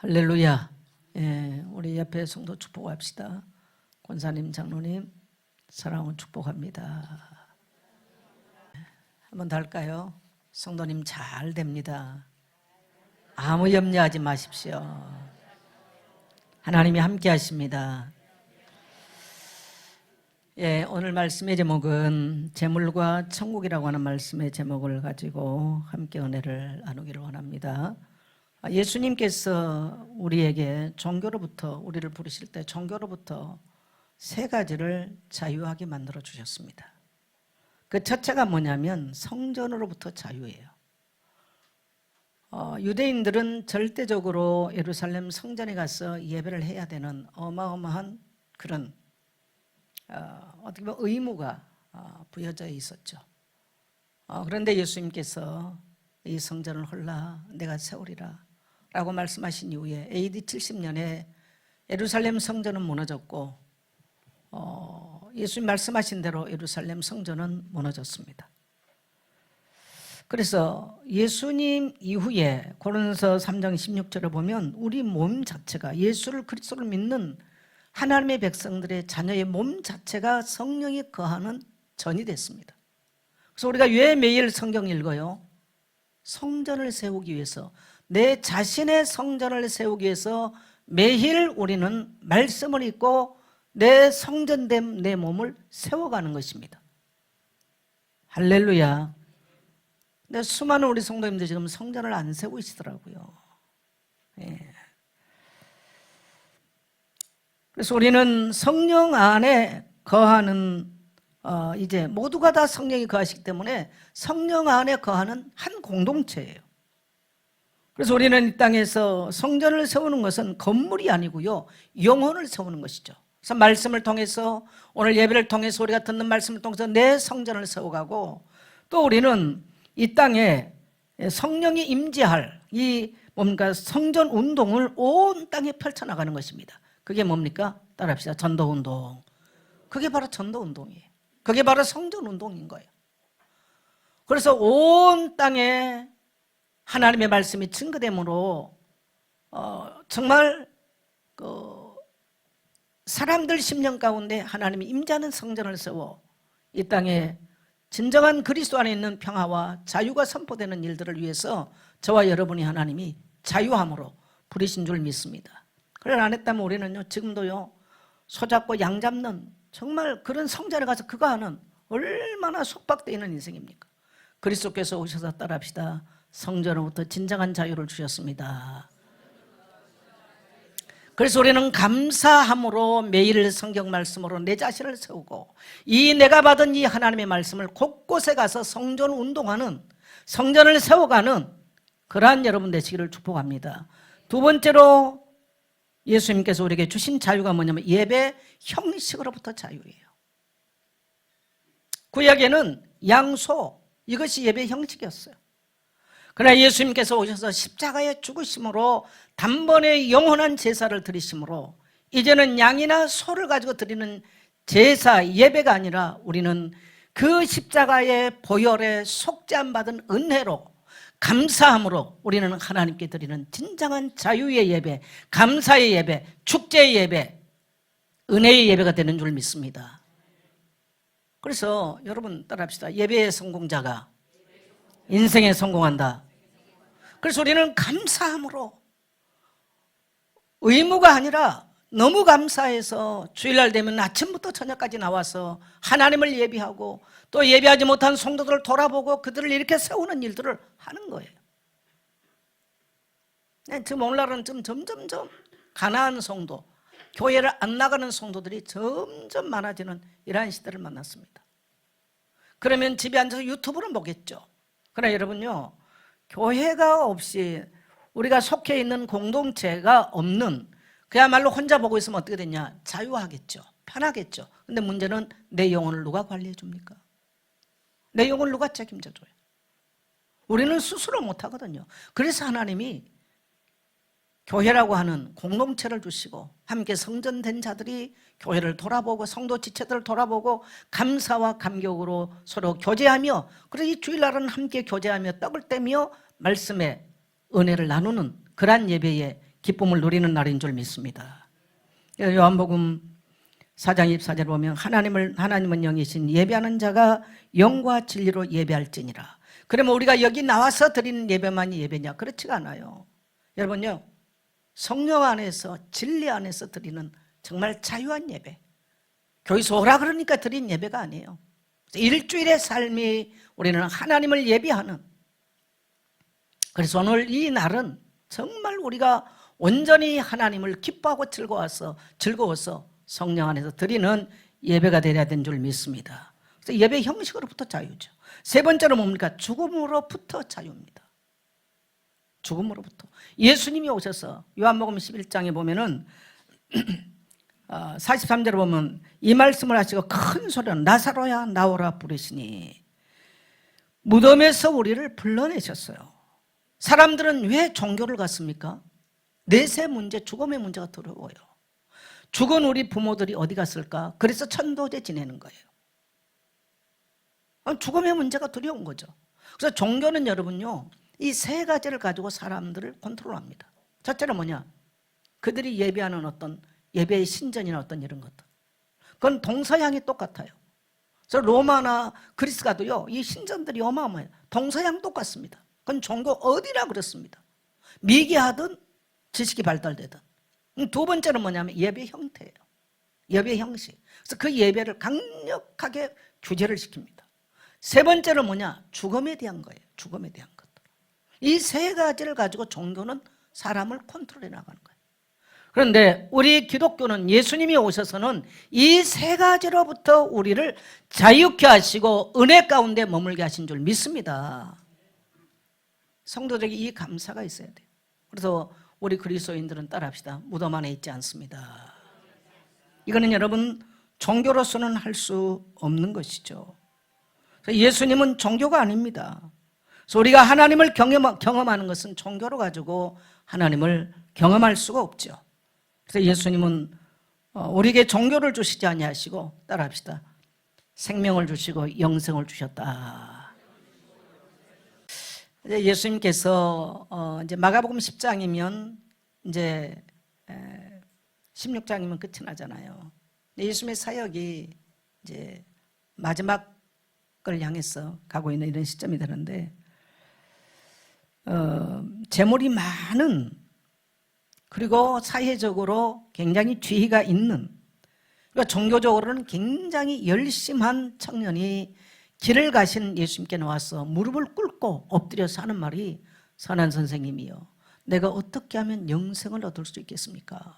할렐루야. 예, 우리 옆에 성도 축복합시다. 권사님, 장로님, 사랑을 축복합니다. 한 번 더 할까요? 성도님 잘 됩니다. 아무 염려하지 마십시오. 하나님이 함께 하십니다. 예, 오늘 말씀의 제목은 재물과 천국이라고 하는 말씀의 제목을 가지고 함께 은혜를 나누기를 원합니다. 예수님께서 우리에게 종교로부터, 우리를 부르실 때 종교로부터 세 가지를 자유하게 만들어 주셨습니다. 그 첫째가 뭐냐면 성전으로부터 자유예요. 유대인들은 절대적으로 예루살렘 성전에 가서 예배를 해야 되는 어마어마한 그런 어떻게 보면 의무가 부여져 있었죠. 그런데 예수님께서 이 성전을 홀라 내가 세우리라 라고 말씀하신 이후에 AD 70년에 예루살렘 성전은 무너졌고 예수님 말씀하신 대로 예루살렘 성전은 무너졌습니다. 그래서 예수님 이후에 고린도서 3장 16절을 보면 우리 몸 자체가 예수를 그리스도를 믿는 하나님의 백성들의 자녀의 몸 자체가 성령이 거하는 전이 됐습니다. 그래서 우리가 왜 매일 성경 읽어요? 성전을 세우기 위해서, 내 자신의 성전을 세우기 위해서 매일 우리는 말씀을 읽고 내 성전된 내 몸을 세워가는 것입니다. 할렐루야. 근데 수많은 우리 성도님들 지금 성전을 안 세우고 있더라고요. 예. 그래서 우리는 성령 안에 거하는 이제 모두가 다 성령이 거하시기 때문에 성령 안에 거하는 한 공동체예요. 그래서 우리는 이 땅에서 성전을 세우는 것은 건물이 아니고요, 영혼을 세우는 것이죠. 그래서 말씀을 통해서, 오늘 예배를 통해서 우리가 듣는 말씀을 통해서 내 성전을 세워가고, 또 우리는 이 땅에 성령이 임재할 이 뭔가 성전 운동을 온 땅에 펼쳐나가는 것입니다. 그게 뭡니까? 따라합시다. 전도운동. 그게 바로 전도운동이에요. 그게 바로 성전운동인 거예요. 그래서 온 땅에 하나님의 말씀이 증거됨으로 정말 사람들 심령 가운데 하나님이 임재하는 성전을 세워 이 땅에 진정한 그리스도 안에 있는 평화와 자유가 선포되는 일들을 위해서 저와 여러분이 하나님이 자유함으로 부르신 줄 믿습니다. 그걸 안 했다면 우리는요, 지금도요, 소잡고 양 잡는 정말 그런 성전에 가서 그거 하는 얼마나 속박되어 있는 인생입니까? 그리스도께서 오셔서 따라합시다. 성전으로부터 진정한 자유를 주셨습니다. 그래서 우리는 감사함으로 매일 성경 말씀으로 내 자신을 세우고, 이 내가 받은 이 하나님의 말씀을 곳곳에 가서 성전 운동하는, 성전을 세워가는 그러한 여러분 되시기를 축복합니다. 두 번째로 예수님께서 우리에게 주신 자유가 뭐냐면 예배 형식으로부터 자유예요. 구약에는 양소, 이것이 예배 형식이었어요. 그러나 예수님께서 오셔서 십자가에 죽으심으로 단번에 영원한 제사를 드리심으로 이제는 양이나 소를 가지고 드리는 제사, 예배가 아니라 우리는 그 십자가의 보혈에 속죄함 받은 은혜로 감사함으로 우리는 하나님께 드리는 진정한 자유의 예배, 감사의 예배, 축제의 예배, 은혜의 예배가 되는 줄 믿습니다. 그래서 여러분 따라합시다. 예배의 성공자가 인생에 성공한다. 그래서 우리는 감사함으로, 의무가 아니라 너무 감사해서 주일날 되면 아침부터 저녁까지 나와서 하나님을 예배하고 또 예배하지 못한 성도들을 돌아보고 그들을 이렇게 세우는 일들을 하는 거예요. 지금 오늘날은 점점점 가난한 성도, 교회를 안 나가는 성도들이 점점 많아지는 이러한 시대를 만났습니다. 그러면 집에 앉아서 유튜브를 보겠죠. 그러나 여러분요, 교회가 없이 우리가 속해 있는 공동체가 없는, 그야말로 혼자 보고 있으면 어떻게 되냐? 자유하겠죠. 편하겠죠. 근데 문제는 내 영혼을 누가 관리해 줍니까? 내 영혼을 누가 책임져 줘요? 우리는 스스로 못 하거든요. 그래서 하나님이 교회라고 하는 공동체를 주시고 함께 성전된 자들이 교회를 돌아보고 성도 지체들을 돌아보고 감사와 감격으로 서로 교제하며, 그래서 이 주일날은 함께 교제하며 떡을 떼며 말씀의 은혜를 나누는 그러한 예배의 기쁨을 누리는 날인 줄 믿습니다. 요한복음 4장 24절 보면 하나님은 영이신 예배하는 자가 영과 진리로 예배할지니라. 그러면 우리가 여기 나와서 드리는 예배만이 예배냐? 그렇지가 않아요. 여러분요, 성령 안에서 진리 안에서 드리는 정말 자유한 예배, 교회에서 오라 그러니까 드린 예배가 아니에요. 일주일의 삶이 우리는 하나님을 예배하는, 그래서 오늘 이 날은 정말 우리가 온전히 하나님을 기뻐하고 즐거워서 성령 안에서 드리는 예배가 되어야 되는 줄 믿습니다. 그래서 예배 형식으로부터 자유죠. 세 번째로 뭡니까? 죽음으로부터 자유입니다. 죽음으로부터. 예수님이 오셔서 요한복음 11장에 보면은 43절에 보면 이 말씀을 하시고 큰 소리로 나사로야 나오라 부르시니 무덤에서 우리를 불러내셨어요. 사람들은 왜 종교를 갔습니까? 내세 문제, 죽음의 문제가 두려워요. 죽은 우리 부모들이 어디 갔을까? 그래서 천도제 지내는 거예요. 죽음의 문제가 두려운 거죠. 그래서 종교는 여러분요, 이 세 가지를 가지고 사람들을 컨트롤합니다. 첫째는 뭐냐? 그들이 예배하는 어떤 예배의 신전이나 어떤 이런 것들. 그건 동서양이 똑같아요. 그래서 로마나 그리스 가도요, 이 신전들이 어마어마해요. 동서양 똑같습니다. 그건 종교 어디나 그렇습니다. 미개하든 지식이 발달되든. 두 번째는 뭐냐면 예배 형태예요. 예배 형식. 그래서 그 예배를 강력하게 규제를 시킵니다. 세 번째는 뭐냐? 죽음에 대한 거예요. 죽음에 대한 것들. 이 세 가지를 가지고 종교는 사람을 컨트롤해 나가는 거예요. 그런데 우리 기독교는 예수님이 오셔서는 이 세 가지로부터 우리를 자유케 하시고 은혜 가운데 머물게 하신 줄 믿습니다. 성도들에게 이 감사가 있어야 돼요. 그래서 우리 그리스도인들은 따라합시다. 무덤 안에 있지 않습니다. 이거는 여러분 종교로서는 할 수 없는 것이죠. 예수님은 종교가 아닙니다. 그래서 우리가 하나님을 경험하는 것은 종교로 가지고 하나님을 경험할 수가 없죠. 그래서 예수님은 우리에게 종교를 주시지 아니하시고 따라합시다. 생명을 주시고 영생을 주셨다. 예수님께서 이제 마가복음 10장이면 이제 16장이면 끝이 나잖아요. 예수님의 사역이 이제 마지막을 향해서 가고 있는 이런 시점이 되는데 재물이 많은, 그리고 사회적으로 굉장히 지위가 있는, 그러니까 종교적으로는 굉장히 열심한 청년이 길을 가신 예수님께 나와서 무릎을 꿇고 엎드려서 하는 말이, 선한 선생님이요, 내가 어떻게 하면 영생을 얻을 수 있겠습니까?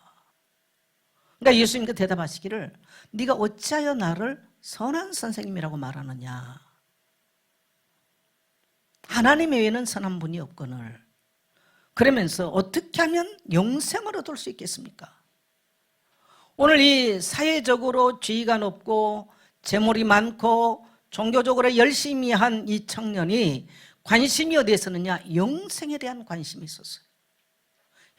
그러니까 예수님께 대답하시기를, 네가 어찌하여 나를 선한 선생님이라고 말하느냐? 하나님 외에는 선한 분이 없거늘. 그러면서 어떻게 하면 영생을 얻을 수 있겠습니까? 오늘 이 사회적으로 지위가 높고 재물이 많고 종교적으로 열심히 한 이 청년이 관심이 어디에 있었느냐? 영생에 대한 관심이 있었어요.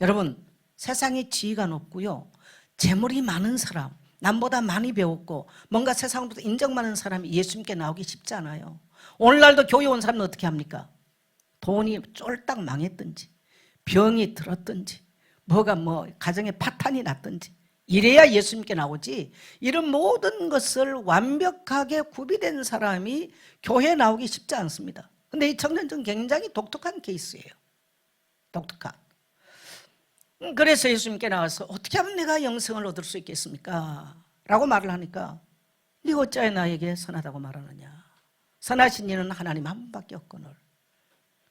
여러분, 세상에 지위가 높고요, 재물이 많은 사람, 남보다 많이 배웠고 뭔가 세상으로부터 인정받는 사람이 예수님께 나오기 쉽지 않아요. 오늘날도 교회 온 사람은 어떻게 합니까? 돈이 쫄딱 망했든지, 병이 들었든지, 뭐가 가정에 파탄이 났든지, 이래야 예수님께 나오지, 이런 모든 것을 완벽하게 구비된 사람이 교회에 나오기 쉽지 않습니다. 근데 이 청년은 굉장히 독특한 케이스예요. 독특한. 그래서 예수님께 나와서 어떻게 하면 내가 영생을 얻을 수 있겠습니까? 라고 말을 하니까, 네가 어찌하여 나에게 선하다고 말하느냐? 선하신 이는 하나님 한 분밖에 없거늘.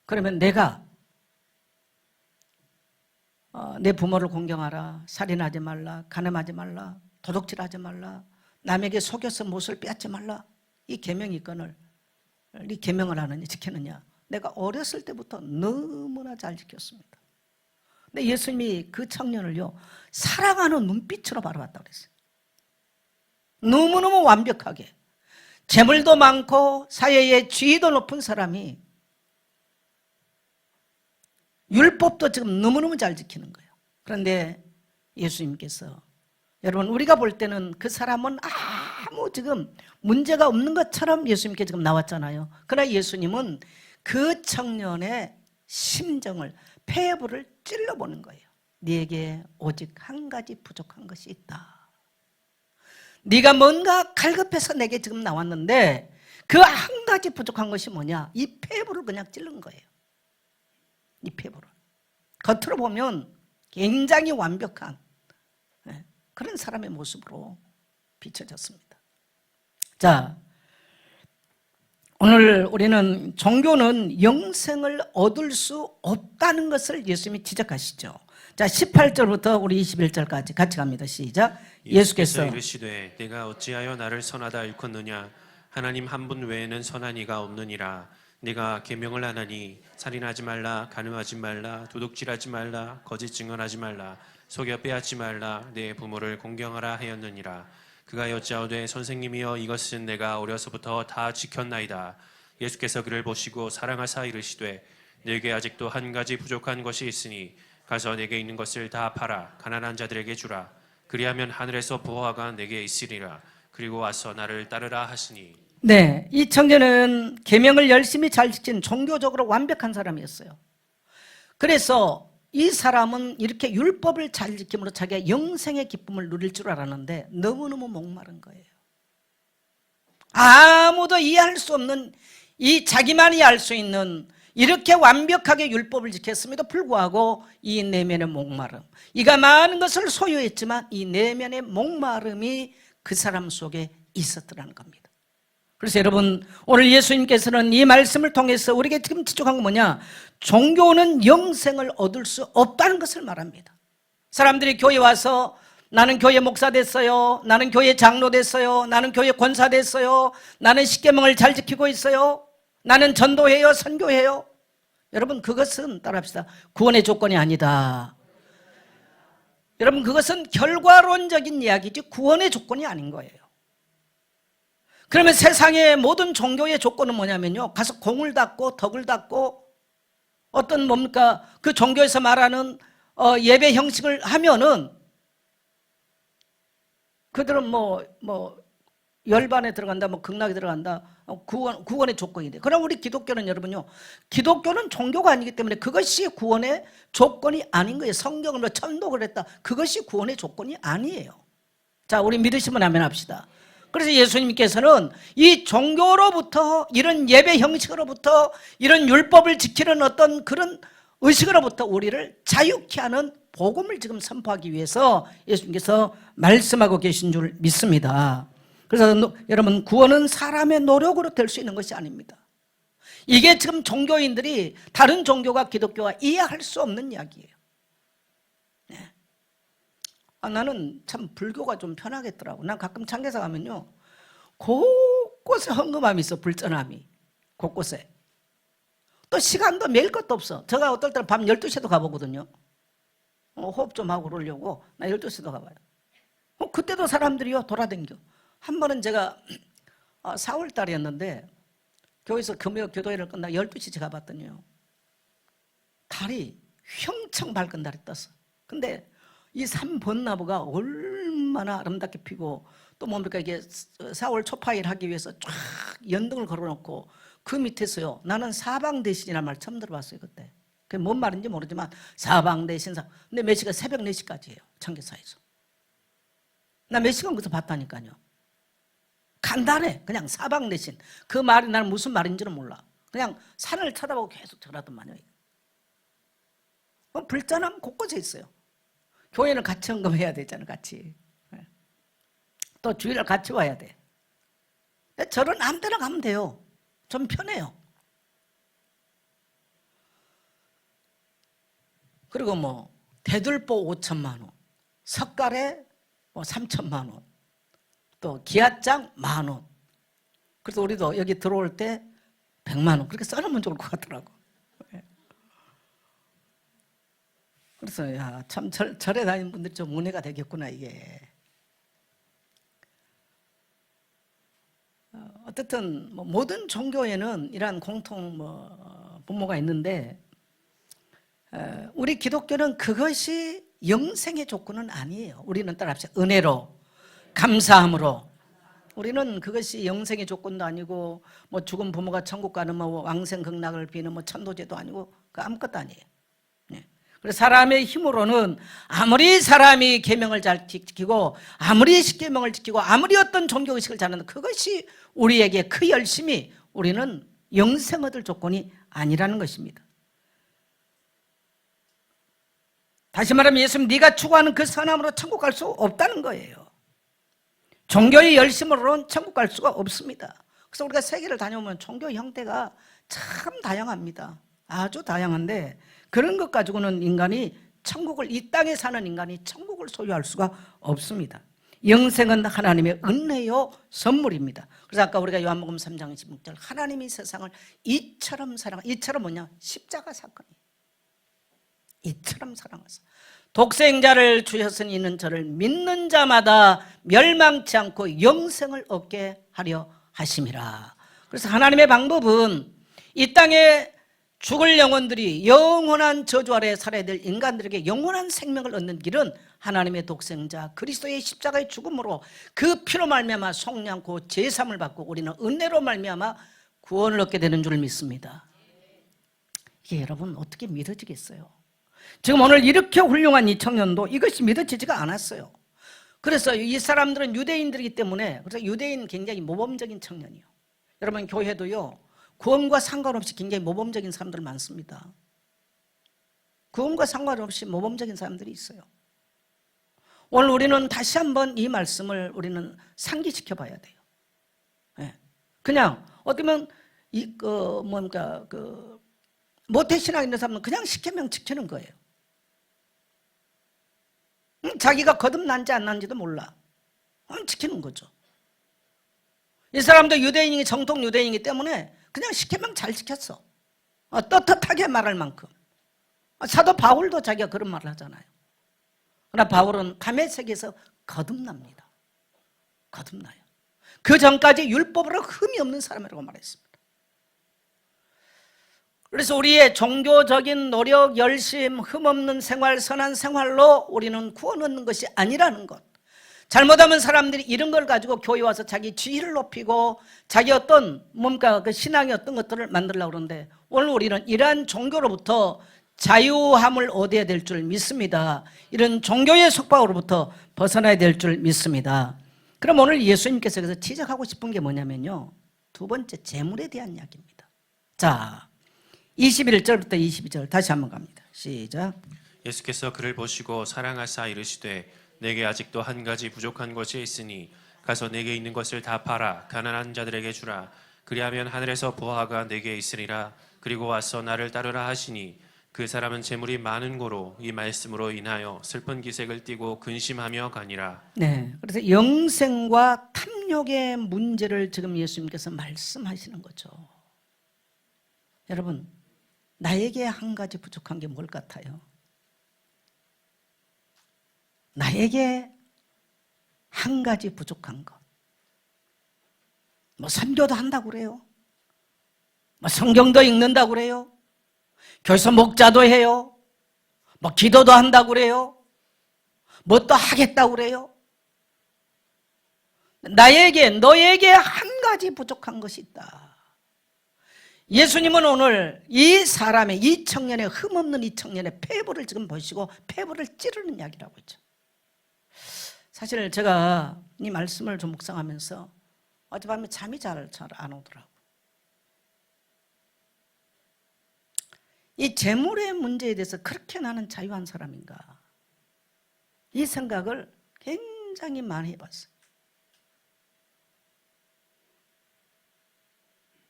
그러면 내가 내 부모를 공경하라, 살인하지 말라, 간음하지 말라, 도둑질하지 말라, 남에게 속여서 못을 빼앗지 말라, 이 계명이 있거늘 이 계명을 하느냐, 지키느냐? 내가 어렸을 때부터 너무나 잘 지켰습니다. 근데 예수님이 그 청년을요, 사랑하는 눈빛으로 바라봤다고 그랬어요. 너무너무 완벽하게. 재물도 많고 사회의 지위도 높은 사람이 율법도 지금 너무너무 잘 지키는 거예요. 그런데 예수님께서, 여러분 우리가 볼 때는 그 사람은 아무 지금 문제가 없는 것처럼 예수님께 지금 나왔잖아요. 그러나 예수님은 그 청년의 심정을, 폐부를 찔러보는 거예요. 네게 오직 한 가지 부족한 것이 있다. 네가 뭔가 갈급해서 내게 지금 나왔는데 그 한 가지 부족한 것이 뭐냐? 이 폐부를 그냥 찌른 거예요. 이 폐부를. 겉으로 보면 굉장히 완벽한 그런 사람의 모습으로 비춰졌습니다. 자, 오늘 우리는 종교는 영생을 얻을 수 없다는 것을 예수님이 지적하시죠. 자, 18절부터 우리 21절까지 같이 갑니다. 시작. 예수께서 이르시되 내가 어찌하여 나를 선하다 일컫느냐? 하나님 한 분 외에는 선한 이가 없느니라. 내가 계명을 하나니 살인하지 말라, 간음하지 말라, 도둑질하지 말라, 거짓 증언하지 말라, 속여 빼앗지 말라, 내 부모를 공경하라 하였느니라. 그가 여짜오되 선생님이여 이것은 내가 어려서부터 다 지켰나이다. 예수께서 그를 보시고 사랑하사 이르시되 내게 아직도 한 가지 부족한 것이 있으니 가서 내게 있는 것을 다 팔아 가난한 자들에게 주라. 그리하면 하늘에서 보화가 내게 있으리라. 그리고 와서 나를 따르라 하시니. 네, 이 청년은 계명을 열심히 잘 지킨 종교적으로 완벽한 사람이었어요. 그래서 이 사람은 이렇게 율법을 잘 지킴으로 자기가 영생의 기쁨을 누릴 줄 알았는데 너무너무 목마른 거예요. 아무도 이해할 수 없는 이 자기만이 알 수 있는 이렇게 완벽하게 율법을 지켰음에도 불구하고 이 내면의 목마름, 이가 많은 것을 소유했지만 이 내면의 목마름이 그 사람 속에 있었더라는 겁니다. 그래서 여러분, 오늘 예수님께서는 이 말씀을 통해서 우리에게 지금 지적한 건 뭐냐? 종교는 영생을 얻을 수 없다는 것을 말합니다. 사람들이 교회 와서 나는 교회 목사 됐어요, 나는 교회 장로 됐어요, 나는 교회 권사 됐어요, 나는 십계명을 잘 지키고 있어요, 나는 전도해요, 선교해요. 여러분, 그것은 따라합시다, 구원의 조건이 아니다. 여러분, 그것은 결과론적인 이야기지 구원의 조건이 아닌 거예요. 그러면 세상의 모든 종교의 조건은 뭐냐면요, 가서 공을 닦고 덕을 닦고 어떤 뭡니까 그 종교에서 말하는 예배 형식을 하면은 그들은 뭐 열반에 들어간다, 뭐 극락에 들어간다, 구원의 조건이 돼. 그럼 우리 기독교는 여러분요, 기독교는 종교가 아니기 때문에 그것이 구원의 조건이 아닌 거예요. 성경을 뭐 천독을 했다, 그것이 구원의 조건이 아니에요. 자, 우리 믿으시면 아멘 합시다. 그래서 예수님께서는 이 종교로부터, 이런 예배 형식으로부터, 이런 율법을 지키는 어떤 그런 의식으로부터 우리를 자유케 하는 복음을 지금 선포하기 위해서 예수님께서 말씀하고 계신 줄 믿습니다. 그래서 여러분, 구원은 사람의 노력으로 될 수 있는 것이 아닙니다. 이게 지금 종교인들이 다른 종교가 기독교와 이해할 수 없는 이야기예요. 네. 나는 참 불교가 좀 편하겠더라고. 난 가끔 창계사 가면요, 곳곳에 헌금함이 있어. 불전함이 곳곳에. 또 시간도 매일 것도 없어. 제가 어떨 때는 밤 12시에도 가보거든요. 호흡 좀 하고 그러려고 나 12시도 가봐요. 그때도 사람들이요 돌아다녀. 한 번은 제가 4월 달이었는데 교회에서 금요 교도회를 끝나고 12시에 가봤더니요, 달이 휘엄청 밝은 달이 떴어. 근데 이 삼번나무가 얼마나 아름답게 피고, 또 뭡니까 이게 4월 초파일 하기 위해서 쫙 연등을 걸어놓고 그 밑에서요, 나는 사방대신이라는 말 처음 들어봤어요. 그때 그게 뭔 말인지 모르지만 사방대신. 근데 몇 시간? 새벽 4시까지예요 청계사에서. 나 몇 시간 거기서 봤다니까요. 간단해. 그냥 사방대신. 그 말이 나는 무슨 말인지는 몰라. 그냥 산을 쳐다보고 계속 저러더만요. 불전함 곳곳에 있어요. 교회는 같이 헌금해야 되잖아요. 같이. 또 주일날 같이 와야 돼. 저는 아무 데나 가면 돼요. 좀 편해요. 그리고 뭐 대들보 5천만 원, 석가래 뭐 3천만 원, 또 기아장 10,000원. 그래서 우리도 여기 들어올 때 100만 원 그렇게 써놓으면 좋을 것 같더라고. 그래서 야, 참 절에 다니는 분들이 좀 은혜가 되겠구나 이게. 어쨌든 뭐 모든 종교에는 이러한 공통 분모가 있는데, 우리 기독교는 그것이 영생의 조건은 아니에요. 우리는 따라합시다. 은혜로, 감사함으로. 우리는 그것이 영생의 조건도 아니고, 뭐 죽은 부모가 천국 가는 뭐 왕생 극락을 비는 뭐 천도제도 아니고, 그 아무것도 아니에요. 네. 그래서 사람의 힘으로는 아무리 사람이 계명을 잘 지키고 아무리 십계명을 지키고 아무리 어떤 종교의식을 잘하는 그것이 우리에게 그 열심이 우리는 영생 얻을 조건이 아니라는 것입니다. 다시 말하면 예수님 네가 추구하는 그 선함으로 천국 갈 수 없다는 거예요. 종교의 열심으로는 천국 갈 수가 없습니다. 그래서 우리가 세계를 다녀오면 종교 형태가 참 다양합니다. 아주 다양한데 그런 것 가지고는 인간이 천국을, 이 땅에 사는 인간이 천국을 소유할 수가 없습니다. 영생은 하나님의 은혜요 선물입니다. 그래서 아까 우리가 요한복음 3장 16절 하나님이 세상을 이처럼 이처럼 뭐냐? 십자가 사건이에요. 이처럼 사랑하사 독생자를 주셨으니 이는 저를 믿는 자마다 멸망치 않고 영생을 얻게 하려 하심이라. 그래서 하나님의 방법은 이 땅에 죽을 영혼들이 영원한 저주 아래 살아야 될 인간들에게 영원한 생명을 얻는 길은 하나님의 독생자 그리스도의 십자가의 죽음으로 그 피로 말미암아 속지 않고 제삼을 받고 우리는 은혜로 말미암아 구원을 얻게 되는 줄 믿습니다. 이게 여러분 어떻게 믿어지겠어요? 지금 오늘 이렇게 훌륭한 이 청년도 이것이 믿어지지가 않았어요. 그래서 이 사람들은 유대인들이기 때문에, 그래서 유대인 굉장히 모범적인 청년이에요. 여러분 교회도요 구원과 상관없이 굉장히 모범적인 사람들 많습니다. 구원과 상관없이 모범적인 사람들이 있어요. 오늘 우리는 다시 한번 이 말씀을 우리는 상기시켜 봐야 돼요. 그냥 어쩌면 모태신앙 있는 사람은 그냥 십계명 지키는 거예요. 자기가 거듭난지 안 난지도 몰라. 지키는 거죠. 이 사람도 유대인이 정통 유대인이기 때문에 그냥 십계명 잘 지켰어. 떳떳하게 말할 만큼. 사도 바울도 자기가 그런 말을 하잖아요. 그러나 바울은 다메섹에서 거듭납니다. 거듭나요. 그 전까지 율법으로 흠이 없는 사람이라고 말했습니다. 그래서 우리의 종교적인 노력, 열심, 흠없는 생활, 선한 생활로 우리는 구원 얻는 것이 아니라는 것. 잘못하면 사람들이 이런 걸 가지고 교회 와서 자기 지위를 높이고 자기 어떤 그 신앙의 어떤 것들을 만들려고 그러는데 오늘 우리는 이러한 종교로부터 자유함을 얻어야 될 줄 믿습니다. 이런 종교의 속박으로부터 벗어나야 될 줄 믿습니다. 그럼 오늘 예수님께서 그래서 지적하고 싶은 게 뭐냐면요, 두 번째 재물에 대한 이야기입니다. 자, 21절부터 22절 다시 한번 갑니다. 시작. 예수께서 그를 보시고 사랑하사 이르시되 내게 아직도 한 가지 부족한 것이 있으니 가서 내게 있는 것을 다 팔아 가난한 자들에게 주라. 그리하면 하늘에서 보화가 내게 있으리라. 그리고 와서 나를 따르라 하시니 그 사람은 재물이 많은 고로 이 말씀으로 인하여 슬픈 기색을 띠고 근심하며 가니라. 네, 그래서 영생과 탐욕의 문제를 지금 예수님께서 말씀하시는 거죠. 여러분, 나에게 한 가지 부족한 게 뭘 같아요? 나에게 한 가지 부족한 것. 뭐 선교도 한다고 그래요. 뭐 성경도 읽는다고 그래요. 교회에서 목자도 해요. 뭐 기도도 한다고 그래요. 뭐 또 하겠다고 그래요. 너에게 한 가지 부족한 것이 있다. 예수님은 오늘 이 사람의, 이 청년의, 흠없는 이 청년의 폐부를 지금 보시고 폐부를 찌르는 이야기라고 했죠. 사실 제가 이 말씀을 좀 묵상하면서 어젯밤에 잠이 잘 안 오더라고요. 이 재물의 문제에 대해서 그렇게 나는 자유한 사람인가, 이 생각을 굉장히 많이 해봤어요.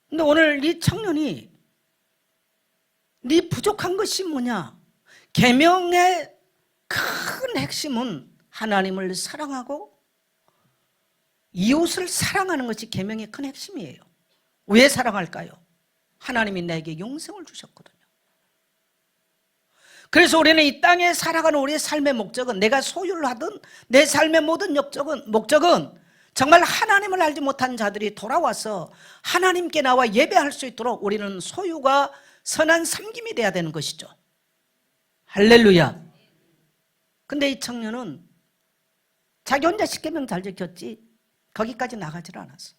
근데 오늘 이 청년이 네 부족한 것이 뭐냐? 계명의 큰 핵심은 하나님을 사랑하고 이웃을 사랑하는 것이 계명의 큰 핵심이에요. 왜 사랑할까요? 하나님이 나에게 영생을 주셨거든요. 그래서 우리는 이 땅에 살아가는 우리의 삶의 목적은, 내가 소유를 하든 내 삶의 모든 목적은 정말 하나님을 알지 못한 자들이 돌아와서 하나님께 나와 예배할 수 있도록 우리는 소유가 선한 섬김이 돼야 되는 것이죠. 할렐루야. 근데 이 청년은 자기 혼자 십계명 잘 지켰지 거기까지 나가질 않았어.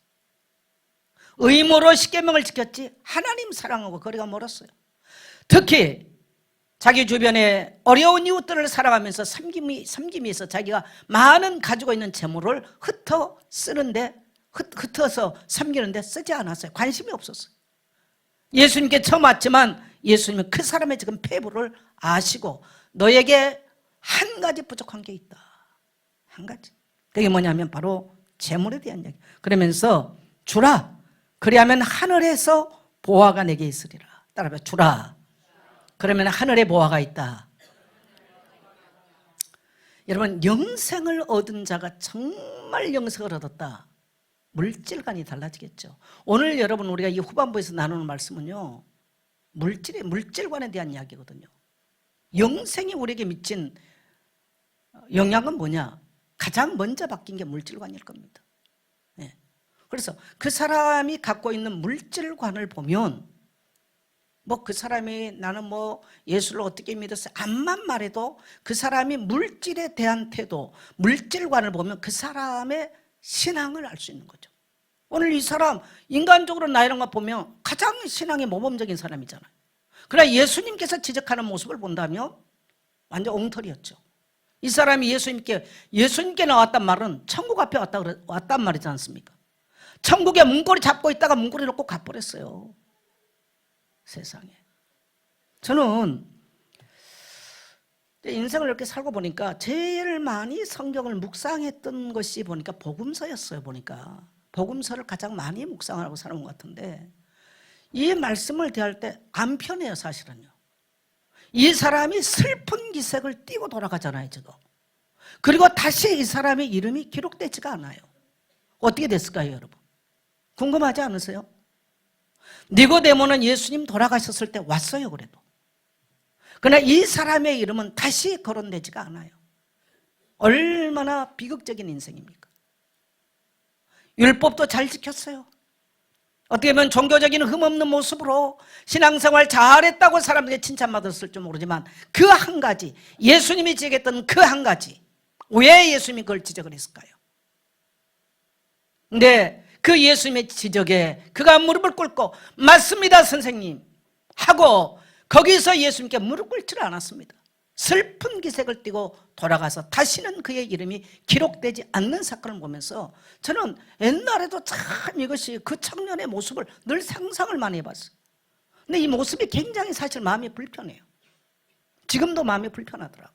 의무로 십계명을 지켰지 하나님 사랑하고 거리가 멀었어요. 특히 자기 주변에 어려운 이웃들을 사랑하면서 섬김이 있어 자기가 많은 가지고 있는 재물을 흩어서 섬기는데 쓰지 않았어요. 관심이 없었어요. 예수님께 처음 왔지만 예수님은 그 사람의 지금 폐부를 아시고 너에게 한 가지 부족한 게 있다. 한 가지. 그게 뭐냐면 바로 재물에 대한 얘기. 그러면서 주라. 그리하면 하늘에서 보화가 내게 있으리라. 따라해 주라. 그러면 하늘에 보화가 있다. 여러분, 영생을 얻은 자가 정말 영생을 얻었다. 물질관이 달라지겠죠. 오늘 여러분 우리가 이 후반부에서 나누는 말씀은요, 물질관에 대한 이야기거든요. 영생이 우리에게 미친 영향은 뭐냐? 가장 먼저 바뀐 게 물질관일 겁니다. 네. 그래서 그 사람이 갖고 있는 물질관을 보면 그 사람이 나는 예수를 어떻게 믿었어요? 암만 말해도 그 사람이 물질에 대한 태도, 물질관을 보면 그 사람의 신앙을 알 수 있는 거죠. 오늘 이 사람 인간적으로 나 이런 거 보면 가장 신앙이 모범적인 사람이잖아요. 그러나 예수님께서 지적하는 모습을 본다면 완전 엉터리였죠. 이 사람이 예수님께 나왔단 말은 천국 앞에 왔단 말이지 않습니까? 천국에 문고리 잡고 있다가 문고리 놓고 가버렸어요. 세상에. 저는 인생을 이렇게 살고 보니까 제일 많이 성경을 묵상했던 것이 보니까 복음서였어요. 보니까 복음서를 가장 많이 묵상하고 사는 것 같은데 이 말씀을 대할 때 안 편해요. 사실은요. 이 사람이 슬픈 기색을 띠고 돌아가잖아요. 지금. 그리고 다시 이 사람의 이름이 기록되지가 않아요. 어떻게 됐을까요? 여러분 궁금하지 않으세요? 니고데모는 예수님 돌아가셨을 때 왔어요. 그래도 그러나 이 사람의 이름은 다시 거론되지가 않아요. 얼마나 비극적인 인생입니까? 율법도 잘 지켰어요. 어떻게 보면 종교적인 흠없는 모습으로 신앙생활 잘했다고 사람들에게 칭찬받았을지 모르지만 그 한 가지, 예수님이 지적했던 그 한 가지, 왜 예수님이 그걸 지적을 했을까요? 근데 그 예수님의 지적에 그가 무릎을 꿇고 맞습니다 선생님 하고 거기서 예수님께 무릎 꿇지를 않았습니다. 슬픈 기색을 띠고 돌아가서 다시는 그의 이름이 기록되지 않는 사건을 보면서 저는 옛날에도 참 이것이 그 청년의 모습을 늘 상상을 많이 해봤어요. 근데 이 모습이 굉장히 사실 마음이 불편해요. 지금도 마음이 불편하더라고.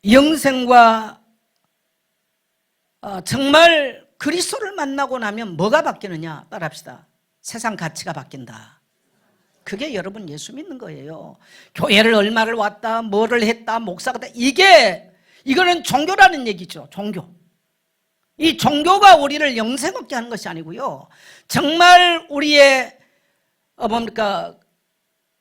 영생과 정말 그리스도를 만나고 나면 뭐가 바뀌느냐? 따라합시다. 세상 가치가 바뀐다. 그게 여러분 예수 믿는 거예요. 교회를 얼마를 왔다, 뭐를 했다, 목사가 됐다. 이거는 종교라는 얘기죠. 종교. 이 종교가 우리를 영생 얻게 하는 것이 아니고요. 정말 우리의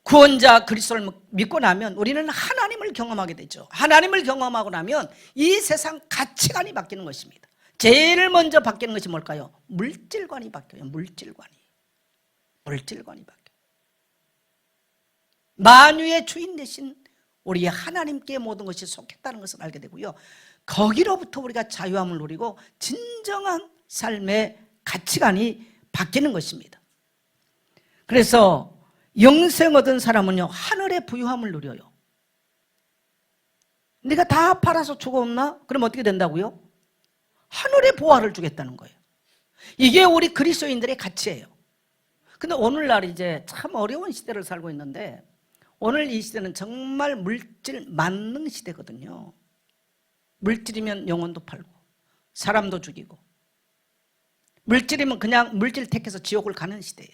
구원자 그리스도를 믿고 나면 우리는 하나님을 경험하게 되죠. 하나님을 경험하고 나면 이 세상 가치관이 바뀌는 것입니다. 제일 먼저 바뀌는 것이 뭘까요? 물질관이 바뀌어요. 물질관이 바뀌어요. 만유의 주인 되신 우리 하나님께 모든 것이 속했다는 것을 알게 되고요. 거기로부터 우리가 자유함을 누리고 진정한 삶의 가치관이 바뀌는 것입니다. 그래서 영생 얻은 사람은요, 하늘의 부유함을 누려요. 네가 다 팔아서 죽었나? 그럼 어떻게 된다고요? 하늘의 보화를 주겠다는 거예요. 이게 우리 그리스도인들의 가치예요. 근데 오늘날 이제 참 어려운 시대를 살고 있는데 오늘 이 시대는 정말 물질 만능 시대거든요. 물질이면 영혼도 팔고 사람도 죽이고 물질이면 그냥 물질 택해서 지옥을 가는 시대예요.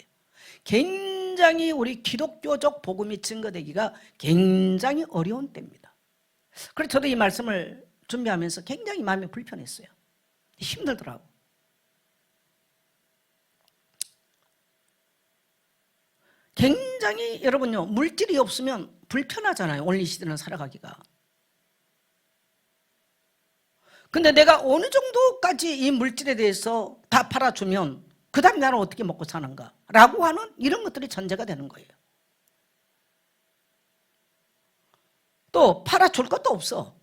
굉장히 우리 기독교적 복음이 증거되기가 굉장히 어려운 때입니다. 그래서 저도 이 말씀을 준비하면서 굉장히 마음이 불편했어요. 힘들더라고. 굉장히 여러분요, 물질이 없으면 불편하잖아요. 오늘 이 시대는 살아가기가. 근데 내가 어느 정도까지 이 물질에 대해서 다 팔아주면 그 다음에 나는 어떻게 먹고 사는가 라고 하는 이런 것들이 전제가 되는 거예요. 또 팔아줄 것도 없어.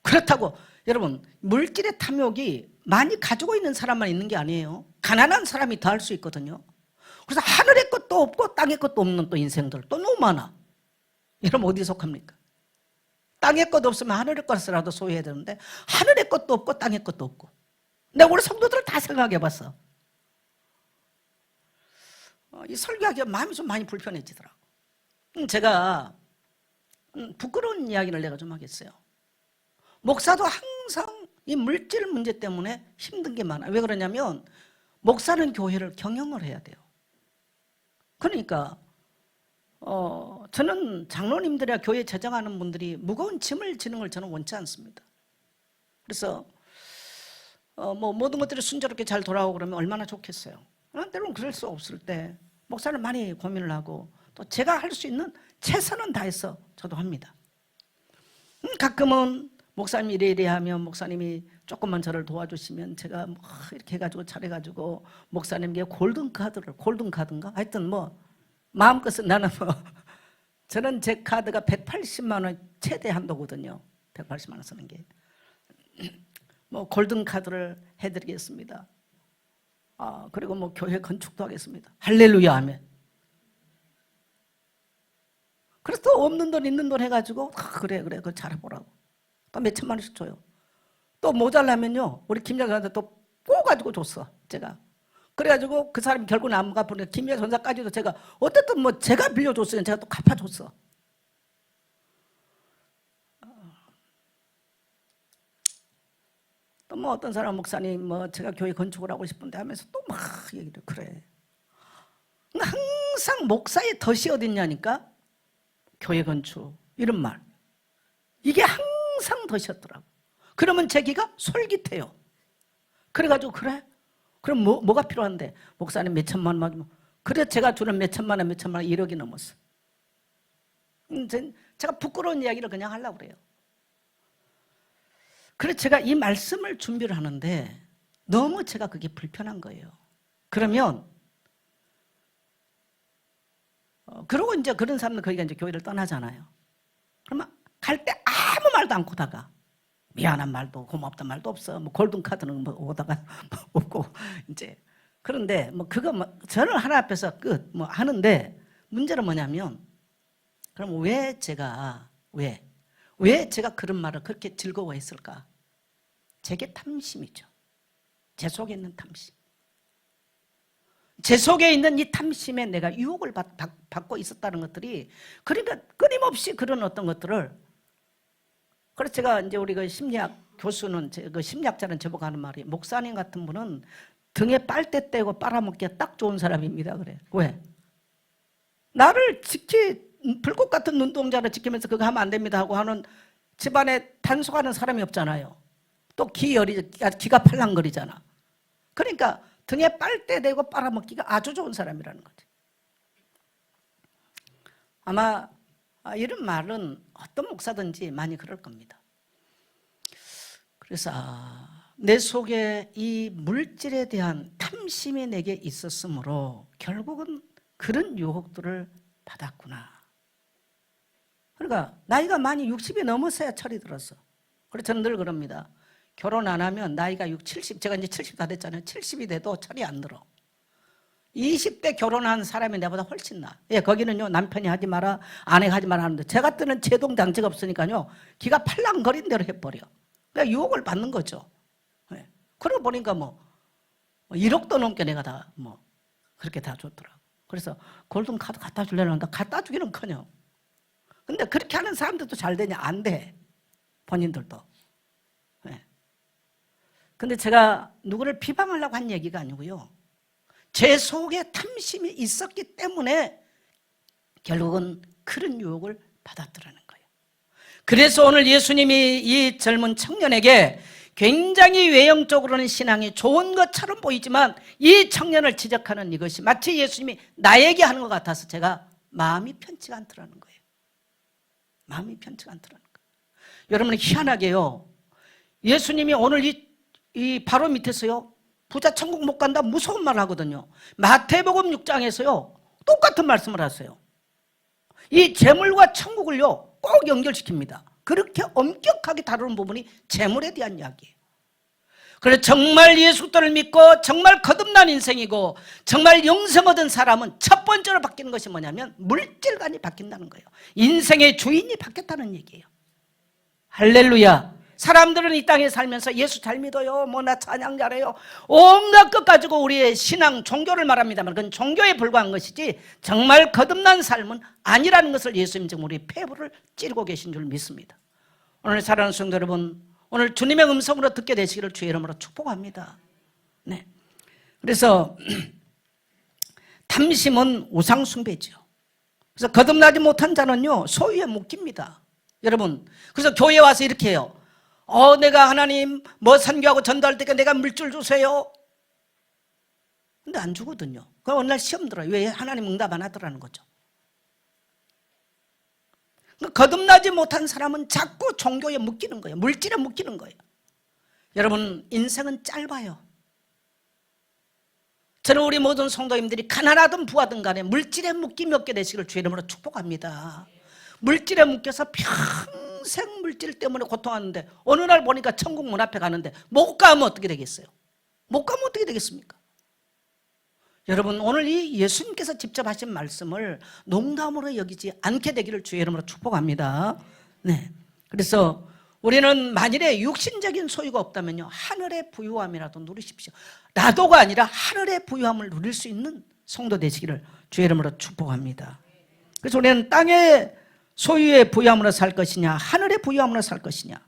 그렇다고 여러분 물질의 탐욕이 많이 가지고 있는 사람만 있는 게 아니에요. 가난한 사람이 더 할 수 있거든요. 그래서 하늘의 것도 없고 땅의 것도 없는 또 인생들 또 너무 많아. 이러면 어디 속합니까? 땅의 것 없으면 하늘의 것이라도 소유해야 되는데 하늘의 것도 없고 땅의 것도 없고. 내가 우리 성도들을 다 생각해 봤어. 이 설교하기가 마음이 좀 많이 불편해지더라고. 제가 부끄러운 이야기를 내가 좀 하겠어요. 목사도 항상 이 물질 문제 때문에 힘든 게 많아요. 왜 그러냐면 목사는 교회를 경영을 해야 돼요. 그러니까 저는 장로님들이나 교회 재정하는 분들이 무거운 짐을 지는 걸 저는 원치 않습니다. 그래서 뭐 모든 것들이 순조롭게 잘 돌아오고 그러면 얼마나 좋겠어요. 때로는 그럴 수 없을 때 목사를 많이 고민을 하고 또 제가 할 수 있는 최선은 다해서 저도 합니다. 가끔은 목사님이 이래 하면 목사님이 조금만 저를 도와주시면 제가 뭐 이렇게 해가지고 잘해가지고 목사님께 골든카드인가? 하여튼 뭐 마음껏은 나는 뭐 저는 제 카드가 180만 원 최대 한도거든요. 180만 원 쓰는 게. 뭐 골든카드를 해드리겠습니다. 그리고 뭐 교회 건축도 하겠습니다. 할렐루야 하면. 그래서 또 없는 돈 있는 돈 해가지고 그래 그거 잘해보라고. 또 몇 천만 원씩 줘요. 또 모자라면요 우리 김여사한테 또 꼬가지고 줬어 제가. 그래가지고 그 사람이 결국은 안 갚으니까 김여사 전사까지도 제가 어쨌든 뭐 제가 빌려줬으니 제가 또 갚아줬어. 또 뭐 어떤 사람 목사님 뭐 제가 교회 건축을 하고 싶은데 하면서 또 막 얘기를 그래. 항상 목사의 덫이 어딨냐니까 교회 건축 이런 말. 이게 항상 덫이었더라고. 그러면 제 귀가 솔깃해요. 그래가지고 그래? 그럼 뭐가 필요한데? 목사님 몇 천만 원 주면 그래 제가 주는 몇 천만 원 1억이 넘었어. 제가 부끄러운 이야기를 그냥 하려고 그래요. 그래서 제가 이 말씀을 준비를 하는데 너무 제가 그게 불편한 거예요. 그러면 그러고 이제 그런 사람들 거기가 이제 교회를 떠나잖아요. 그러면 갈 때 아무 말도 않고 다가 미안한 말도 고맙단 말도 없어. 뭐 골든 카드는 뭐 오다가 뭐 없고 이제 그런데 뭐 그거 뭐 저는 하나 앞에서 끝 뭐 하는데 문제는 뭐냐면 그럼 왜 제가 그런 말을 그렇게 즐거워했을까? 제게 탐심이죠. 제 속에 있는 탐심. 제 속에 있는 이 탐심에 내가 유혹을 받고 있었다는 것들이 그러니까 끊임없이 그런 어떤 것들을 그래서 제가 이제 우리 그 심리학 교수는 그 심리학자는 저보고 하는 말이 목사님 같은 분은 등에 빨대 떼고 빨아먹기가 딱 좋은 사람입니다. 그래. 왜? 나를 불꽃 같은 눈동자를 지키면서 그거 하면 안 됩니다 하고 하는 집안에 단속하는 사람이 없잖아요. 또 기가 팔랑거리잖아. 그러니까 등에 빨대 대고 빨아먹기가 아주 좋은 사람이라는 거지. 아마 이런 말은 어떤 목사든지 많이 그럴 겁니다. 그래서 내 속에 이 물질에 대한 탐심이 내게 있었으므로 결국은 그런 유혹들을 받았구나. 그러니까 나이가 많이 60이 넘었어야 철이 들었어. 그래서 저는 늘 그럽니다. 결혼 안 하면 나이가 70, 제가 이제 70 다 됐잖아요. 70이 돼도 철이 안 들어. 20대 결혼한 사람이 내보다 훨씬 나아. 예, 거기는요 남편이 하지 마라 아내가 하지 마라 하는데 제가 뜨는 제동장치가 없으니까요 기가 팔랑거린 대로 해버려. 그러니까 유혹을 받는 거죠. 예. 그러고 보니까 뭐 1억도 넘게 내가 다 뭐 그렇게 다 줬더라고. 그래서 골든카드 갖다 주려는가 갖다 주기는커녕. 근데 그렇게 하는 사람들도 잘 되냐? 안 돼. 본인들도. 예. 근데 제가 누구를 비방하려고 한 얘기가 아니고요. 제 속에 탐심이 있었기 때문에 결국은 그런 유혹을 받았더라는 거예요. 그래서 오늘 예수님이 이 젊은 청년에게 굉장히 외형적으로는 신앙이 좋은 것처럼 보이지만 이 청년을 지적하는 이것이 마치 예수님이 나에게 하는 것 같아서 제가 마음이 편치가 않더라는 거예요. 마음이 편치가 않더라는 거예요. 여러분 희한하게요. 예수님이 오늘 이 바로 밑에서요. 부자 천국 못 간다 무서운 말을 하거든요. 마태복음 6장에서요. 똑같은 말씀을 하세요. 이 재물과 천국을요. 꼭 연결시킵니다. 그렇게 엄격하게 다루는 부분이 재물에 대한 이야기예요. 그래 정말 예수를 믿고 정말 거듭난 인생이고 정말 영생 얻은 사람은 첫 번째로 바뀌는 것이 뭐냐면 물질관이 바뀐다는 거예요. 인생의 주인이 바뀌었다는 얘기예요. 할렐루야. 사람들은 이 땅에 살면서 예수 잘 믿어요, 뭐 나 찬양 잘해요, 온갖 것 가지고 우리의 신앙 종교를 말합니다만 그건 종교에 불과한 것이지 정말 거듭난 삶은 아니라는 것을 예수님 지금 우리 폐부를 찌르고 계신 줄 믿습니다. 오늘 사랑하는 성도 여러분, 오늘 주님의 음성으로 듣게 되시기를 주의 이름으로 축복합니다. 네. 그래서 탐심은 우상숭배죠. 그래서 거듭나지 못한 자는요 소유에 묶입니다. 여러분, 그래서 교회에 와서 이렇게 해요. 내가 하나님 뭐 선교하고 전도할 때 내가 물질 주세요. 근데 안 주거든요. 그럼 어느 날 시험 들어요. 왜 하나님 응답 안 하더라는 거죠. 거듭나지 못한 사람은 자꾸 종교에 묶이는 거예요. 물질에 묶이는 거예요. 여러분, 인생은 짧아요. 저는 우리 모든 성도님들이 가난하든 부하든 간에 물질에 묶임이 없게 되시기를 주의 이름으로 축복합니다. 물질에 묶여서 평생 물질 때문에 고통하는데 어느 날 보니까 천국 문 앞에 가는데 못 가면 어떻게 되겠어요? 못 가면 어떻게 되겠습니까? 여러분, 오늘 이 예수님께서 직접 하신 말씀을 농담으로 여기지 않게 되기를 주의 이름으로 축복합니다. 네. 그래서 우리는 만일에 육신적인 소유가 없다면요 하늘의 부유함이라도 누리십시오. 나도가 아니라 하늘의 부유함을 누릴 수 있는 성도 되시기를 주의 이름으로 축복합니다. 그래서 우리는 땅의 소유의 부유함으로 살 것이냐 하늘의 부유함으로 살 것이냐,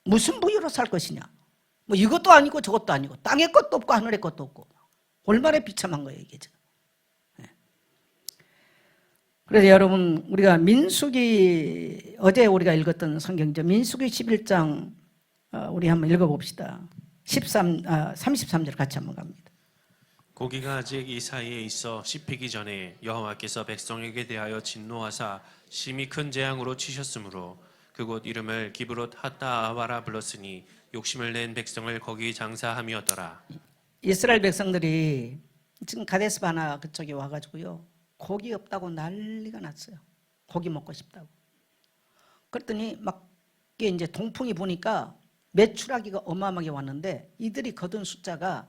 무슨 부유로 살 것이냐, 뭐 이것도 아니고 저것도 아니고 땅의 것도 없고 하늘의 것도 없고 얼마나 비참한 거예요 이게. 그래서 여러분, 우리가 민수기, 어제 우리가 읽었던 성경죠. 민수기 11장 우리 한번 읽어봅시다. 33절 같이 한번 갑니다. 고기가 아직 이 사이에 있어 씹히기 전에 여호와께서 백성에게 대하여 진노하사 심히 큰 재앙으로 치셨으므로 그곳 이름을 기브롯 핫다아와라 불렀으니 욕심을 낸 백성을 거기 장사함이었더라. 이스라엘 백성들이 지금 가데스 바나 그쪽에 와가지고요 고기 없다고 난리가 났어요. 고기 먹고 싶다고. 그랬더니 막 이게 이제 동풍이 부니까 메추라기가 어마어마하게 왔는데 이들이 거둔 숫자가,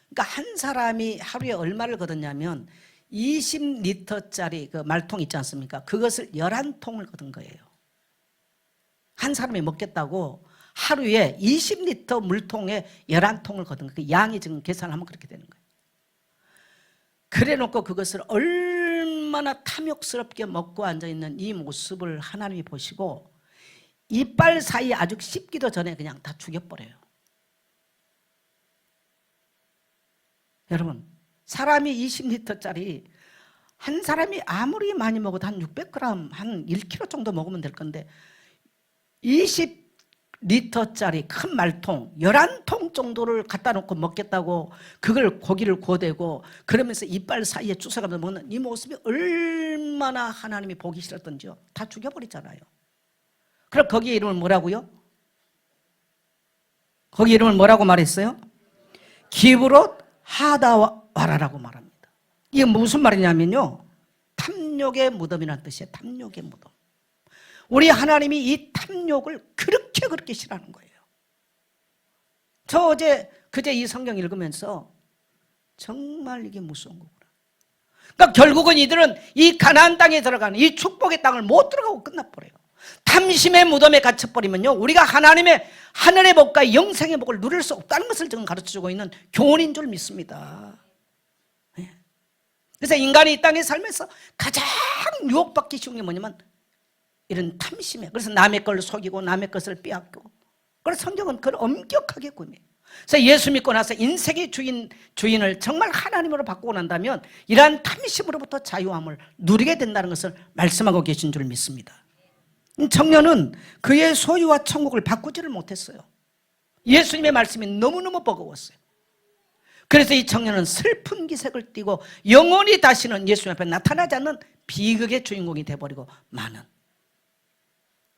그러니까 한 사람이 하루에 얼마를 거뒀냐면 20리터짜리 그 말통 있지 않습니까? 그것을 11통을 거둔 거예요. 한 사람이 먹겠다고 하루에 20리터 물통에 11통을 거둔 거예요. 그 양이 지금 계산하면 그렇게 되는 거예요. 그래 놓고 그것을 얼마나 탐욕스럽게 먹고 앉아있는 이 모습을 하나님이 보시고 이빨 사이에 아주 씹기도 전에 그냥 다 죽여버려요. 여러분, 사람이 20리터짜리 한 사람이 아무리 많이 먹어도 한 600g, 한 1kg 정도 먹으면 될 건데 20리터짜리 큰 말통 11통 정도를 갖다 놓고 먹겠다고 그걸 고기를 고대고 그러면서 이빨 사이에 주워가면서 먹는 이 모습이 얼마나 하나님이 보기 싫었던지요. 다 죽여버리잖아요. 그럼 거기에 이름을 뭐라고요? 거기 이름을 뭐라고 말했어요? 기브롯 하다와라라고 말합니다. 이게 무슨 말이냐면요 탐욕의 무덤이라는 뜻이에요. 탐욕의 무덤. 우리 하나님이 이 탐욕을 그렇게 싫어하는 거예요. 저 그제 이 성경 읽으면서 정말 이게 무서운 거구나. 그러니까 결국은 이들은 이 가나안 땅에 들어가는 이 축복의 땅을 못 들어가고 끝나버려요. 탐심의 무덤에 갇혀버리면요 우리가 하나님의 하늘의 복과 영생의 복을 누릴 수 없다는 것을 지금 가르쳐주고 있는 교훈인 줄 믿습니다. 그래서 인간이 이 땅에 살면서 가장 유혹받기 쉬운 게 뭐냐면 이런 탐심에, 그래서 남의 걸 속이고 남의 것을 빼앗고, 그래서 성경은 그걸 엄격하게 구매해요. 그래서 예수 믿고 나서 인생의 주인을 정말 하나님으로 바꾸고 난다면 이러한 탐심으로부터 자유함을 누리게 된다는 것을 말씀하고 계신 줄 믿습니다. 청년은 그의 소유와 천국을 바꾸지를 못했어요. 예수님의 말씀이 너무너무 버거웠어요. 그래서 이 청년은 슬픈 기색을 띠고 영원히 다시는 예수님 앞에 나타나지 않는 비극의 주인공이 되어버리고 마는.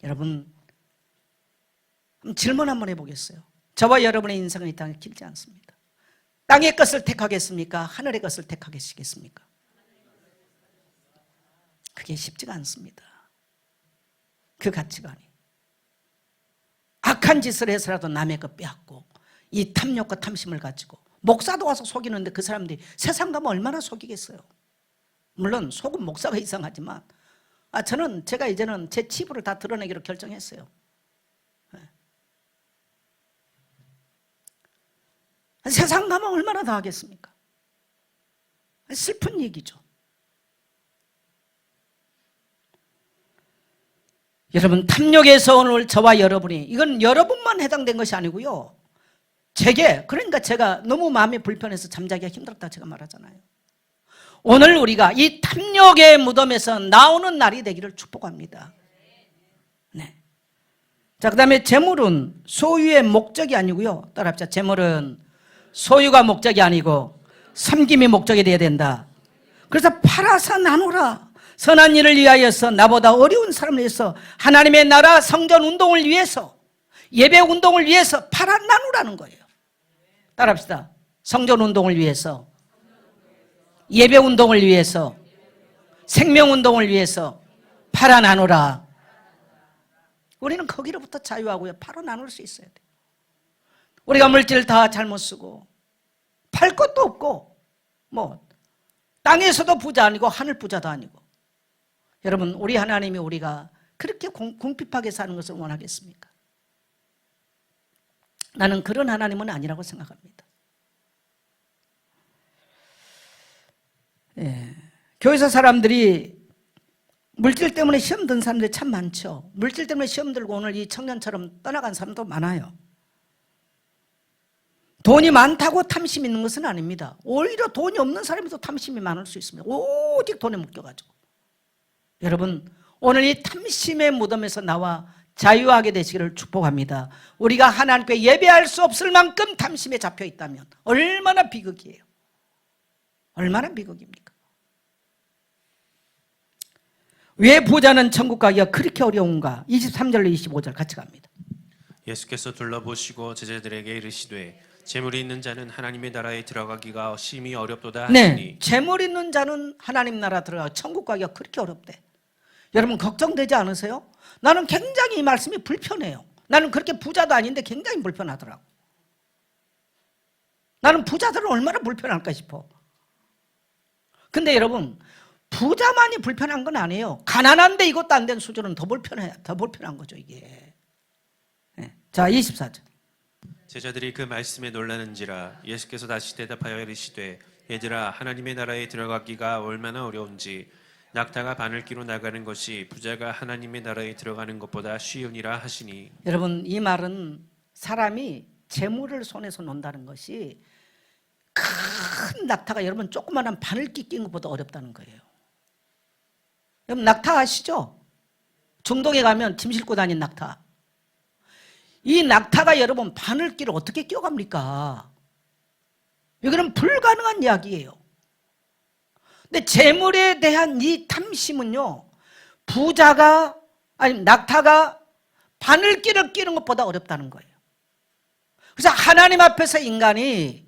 여러분, 질문 한번 해보겠어요. 저와 여러분의 인생은 이 땅에 길지 않습니다. 땅의 것을 택하겠습니까? 하늘의 것을 택하겠습니까? 그게 쉽지가 않습니다. 그 가치관이. 악한 짓을 해서라도 남의 것 빼앗고 이 탐욕과 탐심을 가지고 목사도 와서 속이는데 그 사람들이 세상 가면 얼마나 속이겠어요. 물론 속은 목사가 이상하지만 저는 제가 이제는 제 치부를 다 드러내기로 결정했어요. 세상 가면 얼마나 더 하겠습니까? 슬픈 얘기죠. 여러분, 탐욕에서 오늘 저와 여러분이, 이건 여러분만 해당된 것이 아니고요, 제게, 그러니까 제가 너무 마음이 불편해서 잠자기가 힘들었다 제가 말하잖아요. 오늘 우리가 이 탐욕의 무덤에서 나오는 날이 되기를 축복합니다. 네. 자, 그 다음에 재물은 소유의 목적이 아니고요, 따라합시다. 재물은 소유가 목적이 아니고 섬김이 목적이 되어야 된다. 그래서 팔아서 나누라. 선한 일을 위하여서, 나보다 어려운 사람을 위해서, 하나님의 나라 성전 운동을 위해서, 예배 운동을 위해서 팔아 나누라는 거예요. 따라합시다. 성전 운동을 위해서, 예배 운동을 위해서, 생명 운동을 위해서 팔아 나누라. 우리는 거기로부터 자유하고요, 팔아 나눌 수 있어야 돼요. 우리가 물질 다 잘못 쓰고 팔 것도 없고 뭐 땅에서도 부자 아니고 하늘 부자도 아니고, 여러분, 우리 하나님이 우리가 그렇게 궁핍하게 사는 것을 원하겠습니까? 나는 그런 하나님은 아니라고 생각합니다. 교회에서 사람들이 물질 때문에 시험 든 사람들이 참 많죠. 물질 때문에 시험 들고 오늘 이 청년처럼 떠나간 사람도 많아요. 돈이 많다고 탐심 있는 것은 아닙니다. 오히려 돈이 없는 사람이 더 탐심이 많을 수 있습니다. 오직 돈에 묶여가지고. 여러분, 오늘 이 탐심의 무덤에서 나와 자유하게 되시기를 축복합니다. 우리가 하나님께 예배할 수 없을 만큼 탐심에 잡혀 있다면 얼마나 비극이에요. 얼마나 비극입니까? 왜 부자는 천국 가기가 그렇게 어려운가? 23절로 25절 같이 갑니다. 예수께서 둘러보시고 제자들에게 이르시되 재물이 있는 자는 하나님의 나라에 들어가기가 심히 어렵도다 하시니. 네, 재물 있는 자는 하나님 나라 들어가 천국 가기가 그렇게 어렵대. 여러분, 걱정되지 않으세요? 나는 굉장히 이 말씀이 불편해요. 나는 그렇게 부자도 아닌데 굉장히 불편하더라고. 나는 부자들은 얼마나 불편할까 싶어. 근데 여러분, 부자만이 불편한 건 아니에요. 가난한데 이것도 안 된 수준은 더 불편한 거죠, 이게. 네. 자, 24절. 제자들이 그 말씀에 놀라는지라 예수께서 다시 대답하여 이르시되 얘들아, 하나님의 나라에 들어가기가 얼마나 어려운지 낙타가 바늘기로 나가는 것이 부자가 하나님의 나라에 들어가는 것보다 쉬우니라 하시니. 여러분, 이 말은 사람이 재물을 손에서 논다는 것이 큰 낙타가 여러분 조그마한 바늘기 낀 것보다 어렵다는 거예요. 여러분, 낙타 아시죠? 중동에 가면 짐 싣고 다니는 낙타. 이 낙타가 여러분 바늘기를 어떻게 끼워갑니까? 이거는 불가능한 이야기예요. 근데 재물에 대한 이 탐심은요, 낙타가 바늘기를 끼는 것보다 어렵다는 거예요. 그래서 하나님 앞에서 인간이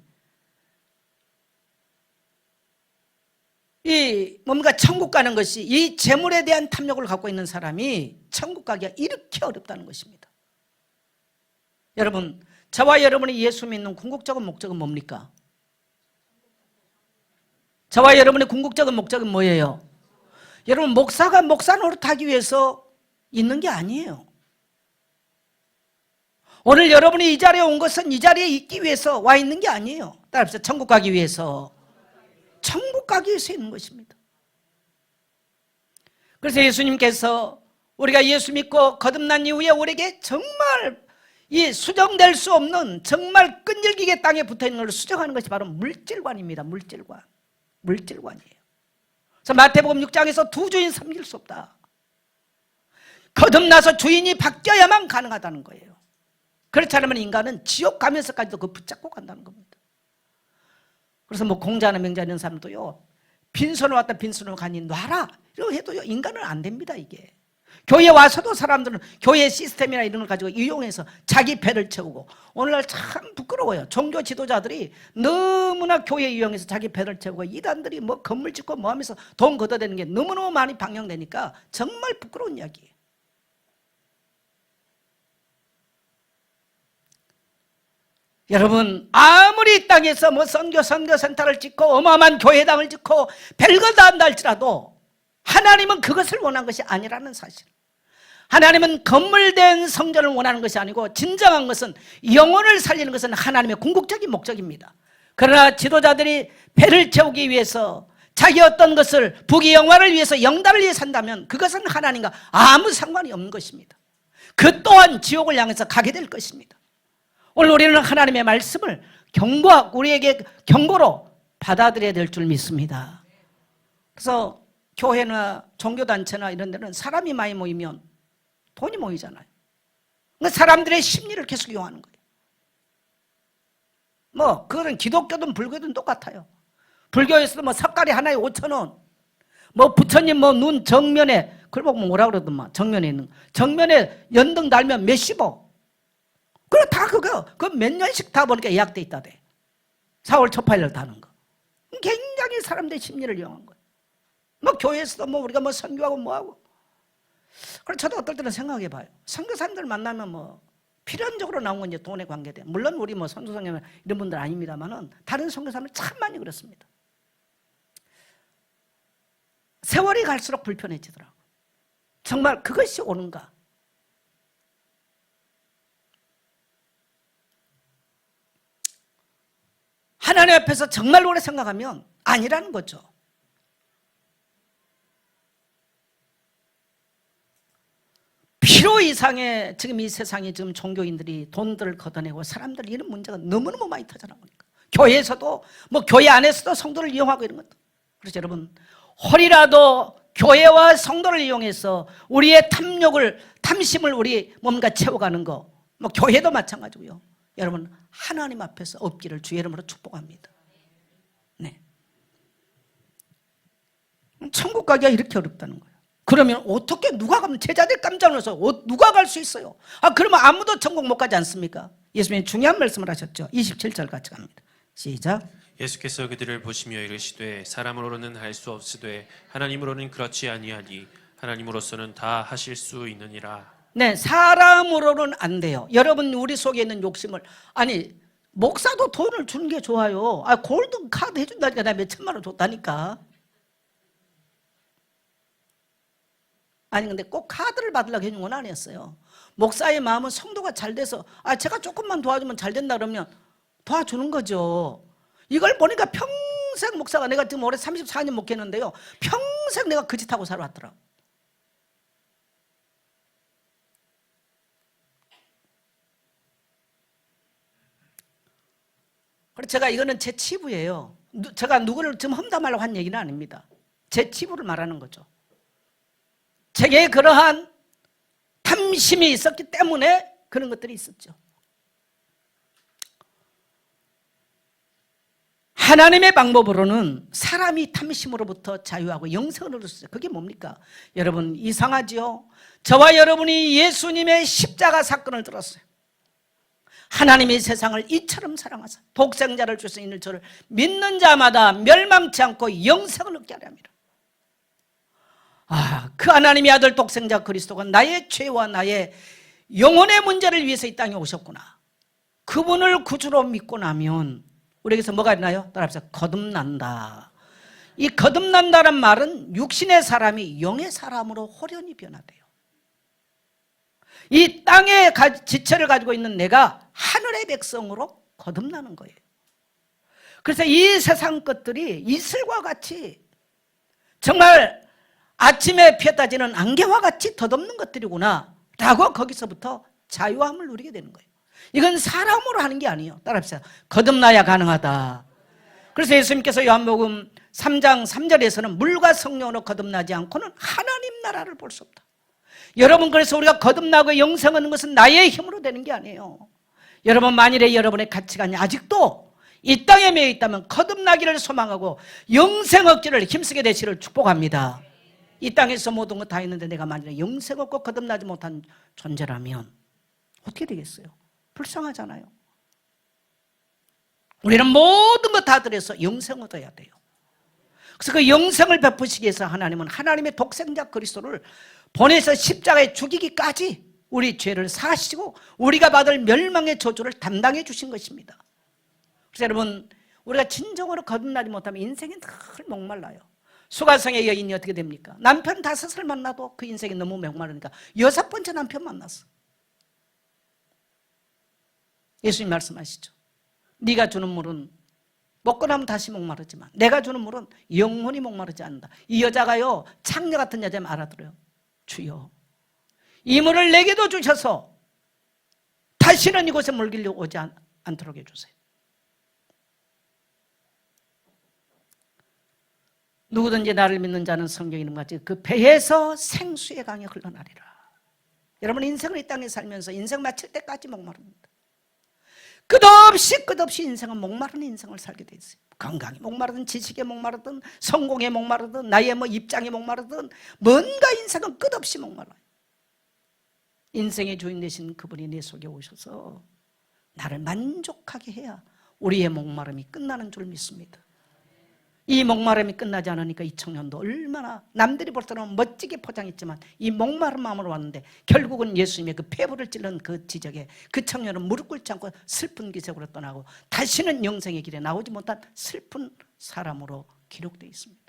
뭔가 천국 가는 것이, 이 재물에 대한 탐욕을 갖고 있는 사람이 천국 가기가 이렇게 어렵다는 것입니다. 여러분, 저와 여러분이 예수 믿는 궁극적인 목적은 뭡니까? 저와 여러분의 궁극적인 목적은 뭐예요? 여러분, 목사가 목사 노릇하기 위해서 있는 게 아니에요. 오늘 여러분이 이 자리에 온 것은 이 자리에 있기 위해서 와 있는 게 아니에요. 따라합시다. 천국 가기 위해서. 천국 가기 위해서 있는 것입니다. 그래서 예수님께서 우리가 예수 믿고 거듭난 이후에 우리에게 정말 이 수정될 수 없는, 정말 끈질기게 땅에 붙어있는 걸 수정하는 것이 바로 물질관입니다. 물질관이에요. 그래서 마태복음 6장에서 두 주인 섬길 수 없다. 거듭나서 주인이 바뀌어야만 가능하다는 거예요. 그렇지 않으면 인간은 지옥 가면서까지도 그 붙잡고 간다는 겁니다. 그래서 뭐 공자나 명자 이런 사람도요, 빈손으로 왔다 빈손으로 가니 놔라 이렇게 해도요, 인간은 안 됩니다. 이게 교회에 와서도 사람들은 교회 시스템이나 이런 걸 가지고 이용해서 자기 배를 채우고, 오늘날 참 부끄러워요. 종교 지도자들이 너무나 교회 이용해서 자기 배를 채우고, 이단들이 뭐 건물 짓고 뭐 하면서 돈 걷어대는 게 너무너무 많이 방영되니까 정말 부끄러운 이야기예요. 여러분, 아무리 이 땅에서 뭐 선교센터를 짓고 어마어마한 교회당을 짓고 별거 다 한다 할지라도 하나님은 그것을 원한 것이 아니라는 사실. 하나님은 건물된 성전을 원하는 것이 아니고 진정한 것은 영혼을 살리는 것은 하나님의 궁극적인 목적입니다. 그러나 지도자들이 배를 채우기 위해서 자기 어떤 것을 부귀영화를 위해서 영달을 위해 산다면 그것은 하나님과 아무 상관이 없는 것입니다. 그 또한 지옥을 향해서 가게 될 것입니다. 오늘 우리는 하나님의 말씀을 우리에게 경고로 받아들여야 될 줄 믿습니다. 그래서 교회나 종교단체나 이런 데는 사람이 많이 모이면 돈이 모이잖아요. 그러니까 사람들의 심리를 계속 이용하는 거예요. 뭐 그거는 기독교든 불교든 똑같아요. 불교에서도 뭐 석가리 하나에 5,000원, 뭐 부처님 뭐 눈 정면에 그걸 보고 뭐라 그러더만 정면에 있는 정면에 연등 달면 몇십억. 그래 다 그거 그 몇 년씩 다 보니까 예약돼 있다대. 4월 초파일을 다는 거. 굉장히 사람들의 심리를 이용한 거예요. 뭐 교회에서도 뭐 우리가 뭐 선교하고 뭐하고. 그래서 저도 어떨 때는 생각해 봐요. 선교사님들 만나면 뭐 필연적으로 나온 건 이제 돈에 관계돼. 물론 우리 뭐 선교사님 이런 분들 아닙니다만은 다른 선교사님들 참 많이 그렇습니다. 세월이 갈수록 불편해지더라고. 정말 그것이 옳은가? 하나님 앞에서 정말 오래 생각하면 아니라는 거죠. 필요 이상의 지금 이 세상에 지금 종교인들이 돈들을 걷어내고 사람들 이런 문제가 너무너무 많이 터져나오니까 교회에서도 뭐 교회 안에서도 성도를 이용하고 이런 것도. 그래서 여러분 홀이라도 교회와 성도를 이용해서 우리의 탐심을 우리 뭔가 채워가는 거, 뭐 교회도 마찬가지고요. 여러분 하나님 앞에서 없기를 주의 이름으로 축복합니다. 네. 천국 가기가 이렇게 어렵다는 거예요. 그러면 어떻게 누가 가면 제자들 깜짝 놀라서 누가 갈 수 있어요? 그러면 아무도 천국 못 가지 않습니까? 예수님이 중요한 말씀을 하셨죠. 27절 같이 갑니다. 시작. 예수께서 그들을 보시며 이르시되 사람으로는 할 수 없으되 하나님으로는 그렇지 아니하니 하나님으로서는 다 하실 수 있느니라. 네, 사람으로는 안 돼요. 여러분 우리 속에 있는 욕심을 목사도 돈을 주는 게 좋아요. 골든 카드 해준다니까 나 몇천만 원 줬다니까. 근데 꼭 카드를 받으려고 해준 건 아니었어요. 목사의 마음은 성도가 잘 돼서 제가 조금만 도와주면 잘 된다 그러면 도와주는 거죠. 이걸 보니까 평생 목사가 내가 지금 올해 34년 목회했는데요. 평생 내가 그 짓 하고 살아왔더라고. 그래서 제가 이거는 제 치부예요. 제가 누구를 지금 험담하려고 한 얘기는 아닙니다. 제 치부를 말하는 거죠. 제게 그러한 탐심이 있었기 때문에 그런 것들이 있었죠. 하나님의 방법으로는 사람이 탐심으로부터 자유하고 영생을 얻을 수 있어요. 그게 뭡니까? 여러분 이상하지요? 저와 여러분이 예수님의 십자가 사건을 들었어요. 하나님이 세상을 이처럼 사랑하사 독생자를 주신 저를 믿는 자마다 멸망치 않고 영생을 얻게 하려 함이라. 그 하나님의 아들 독생자 그리스도가 나의 죄와 나의 영혼의 문제를 위해서 이 땅에 오셨구나. 그분을 구주로 믿고 나면 우리에게서 뭐가 있나요? 따라합시다. 거듭난다. 이 거듭난다는 말은 육신의 사람이 영의 사람으로 호련히 변화돼요. 이 땅의 지체를 가지고 있는 내가 하늘의 백성으로 거듭나는 거예요. 그래서 이 세상 것들이 이슬과 같이 정말 아침에 피었다지는 안개와 같이 덧없는 것들이구나 라고 거기서부터 자유함을 누리게 되는 거예요. 이건 사람으로 하는 게 아니에요. 따라합시다. 거듭나야 가능하다. 그래서 예수님께서 요한복음 3장 3절에서는 물과 성령으로 거듭나지 않고는 하나님 나라를 볼 수 없다. 여러분 그래서 우리가 거듭나고 영생 얻는 것은 나의 힘으로 되는 게 아니에요. 여러분 만일에 여러분의 가치관이 아직도 이 땅에 매여 있다면 거듭나기를 소망하고 영생 얻기를 힘쓰게 되시기를 축복합니다. 이 땅에서 모든 거 다 있는데 내가 만일에 영생 얻고 거듭나지 못한 존재라면 어떻게 되겠어요? 불쌍하잖아요. 우리는 모든 거 다 들여서 영생 얻어야 돼요. 그래서 그 영생을 베푸시기 위해서 하나님은 하나님의 독생자 그리스도를 보내서 십자가에 죽이기까지 우리 죄를 사하시고 우리가 받을 멸망의 저주를 담당해 주신 것입니다. 그래서 여러분, 우리가 진정으로 거듭나지 못하면 인생이 늘 목말라요. 수가성의 여인이 어떻게 됩니까? 남편 5을 만나도 그 인생이 너무 목마르니까 6번째 남편 만났어. 예수님 말씀하시죠. 네가 주는 물은 먹고 나면 다시 목마르지만 내가 주는 물은 영원히 목마르지 않는다. 이 여자가요, 창녀 같은 여자면 알아들어요. 주여, 이 물을 내게도 주셔서 다시는 이곳에 물길로 오지 않도록 해주세요. 누구든지 나를 믿는 자는 성경 이름같이 그 배에서 생수의 강이 흘러나리라. 여러분, 인생을 이 땅에 살면서 인생 마칠 때까지 목마릅니다. 끝없이 인생은 목마른 인생을 살게 돼 있어요. 건강에 목마르든 지식에 목마르든 성공에 목마르든 나의 입장에 목마르든 뭔가 인생은 끝없이 목말라요. 인생의 주인 되신 그분이 내 속에 오셔서 나를 만족하게 해야 우리의 목마름이 끝나는 줄 믿습니다. 이 목마름이 끝나지 않으니까 이 청년도 얼마나 남들이 볼 때는 멋지게 포장했지만 이 목마른 마음으로 왔는데 결국은 예수님의 그 폐부를 찔른 그 지적에 그 청년은 무릎 꿇지 않고 슬픈 기색으로 떠나고 다시는 영생의 길에 나오지 못한 슬픈 사람으로 기록되어 있습니다.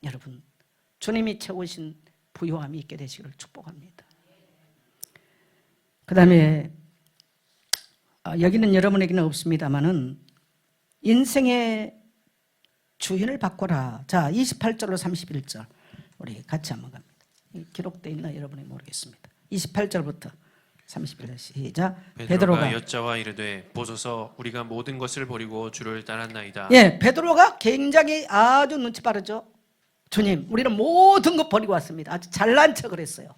여러분, 주님이 채우신 부요함이 있게 되시기를 축복합니다. 그 다음에 여기는 여러분에게는 없습니다마는 인생의 주인을 바꿔라. 자, 28절로 31절 우리 같이 한번 갑니다. 기록되어 있나 여러분이 모르겠습니다. 28절부터 31절 시작. 베드로가 여자와 이르되 보소서 우리가 모든 것을 버리고 주를 따랐나이다. 예, 베드로가 굉장히 아주 눈치 빠르죠. 주님, 우리는 모든 것 버리고 왔습니다. 아주 잘난 척을 했어요.